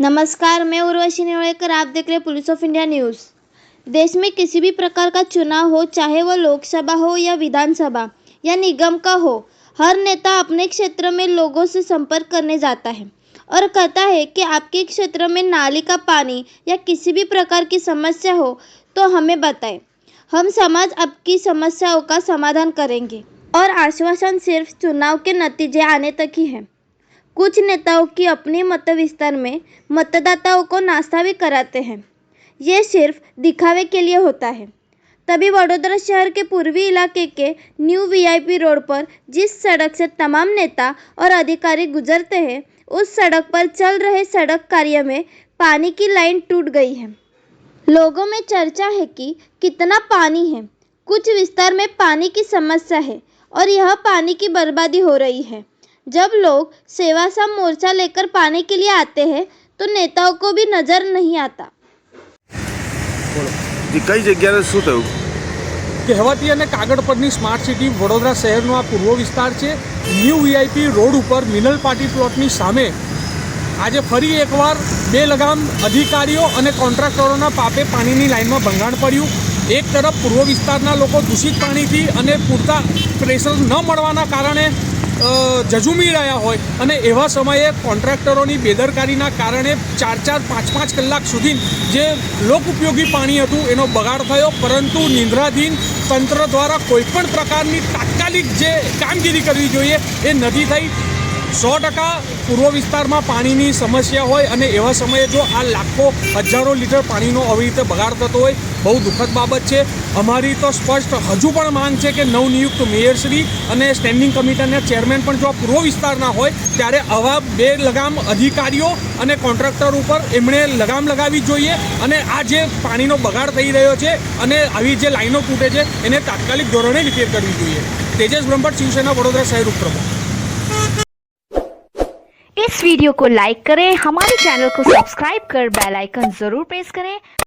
नमस्कार, मैं उर्वशी नेवड़ेकर। आप देख रहे हैं पुलिस ऑफ इंडिया न्यूज़। देश में किसी भी प्रकार का चुनाव हो, चाहे वो लोकसभा हो या विधानसभा या निगम का हो, हर नेता अपने क्षेत्र में लोगों से संपर्क करने जाता है और कहता है कि आपके क्षेत्र में नाली का पानी या किसी भी प्रकार की समस्या हो तो हमें बताएं। हम समाज आपकी समस्याओं का समाधान करेंगे। और आश्वासन सिर्फ चुनाव के नतीजे आने तक ही है। कुछ नेताओं की अपने मत विस्तार में मतदाताओं को नाश्ता भी कराते हैं। ये सिर्फ दिखावे के लिए होता है। तभी वडोदरा शहर के पूर्वी इलाके के न्यू वीआईपी रोड पर जिस सड़क से तमाम नेता और अधिकारी गुजरते हैं, उस सड़क पर चल रहे सड़क कार्य में पानी की लाइन टूट गई है। लोगों में चर्चा है कि कितना पानी है। कुछ विस्तार में पानी की समस्या है और यह पानी की बर्बादी हो रही है। जब लोग सेवा सा मोर्चा लेकर पानी के लिए आते हैं तो नेताओं को भी नजर नहीं आता। कई जगह शू थयु कहेवाती अने कागड़ परनी स्मार्ट सिटी वडोदरा शहेरनो आ पूर्व विस्तार है। न्यू वीआईपी रोड पर मिनल पार्टी प्लॉटनी सामे आज फरी एकवार बे लगाम अधिकारीओ अने कॉन्ट्राक्टरोना पापे पानीनी लाइनमां भंगाण पड्युं। एक तरफ पूर्व विस्तारना लोको दूषित पाणीथी अने पूरता प्रेशर न मळवाना कारणे जजूमी रह्या होय अने एवा समये कॉन्ट्राक्टरोनी बेदरकारीना कारणे 4-5 कलाक सुधी जे लोक उपयोगी पाणी हतुं एनो बगाड़ थयो, परंतु निंद्राधीन तंत्र द्वारा कोईपण प्रकारनी तात्कालिक जे कामगीरी करवी जोईए ए नथी थई। 100% पूर्व विस्तार में पानी की समस्या होय अने एवा समये जो आ लाखों हजारों लीटर पानी अवी रीते बगाड़ थतो होय बहु दुखद बाबत है। अमारी तो स्पष्ट हजू पण मांग है कि नवनियुक्त मेयरश्री अने स्टेन्डिंग कमिटीना चेरमेन पण जो पूर्व विस्तारना होय त्यारे आवा बे लगाम अधिकारीओ अने कॉन्ट्राक्टर पर एमणे लगाम लगावी जोईए अने आ जे पानीनो बगाड़ थई रह्यो छे अने आवी जे लाइनो तूटे छे एने तात्कालिक धोरणे रिपेर करवी जोईए। तेजस ब्रह्मभट्ट, शिवसेना, वडोदरा शहर उपप्रमुख। इस वीडियो को लाइक करें, हमारे चैनल को सब्सक्राइब कर बेल आइकन जरूर प्रेस करें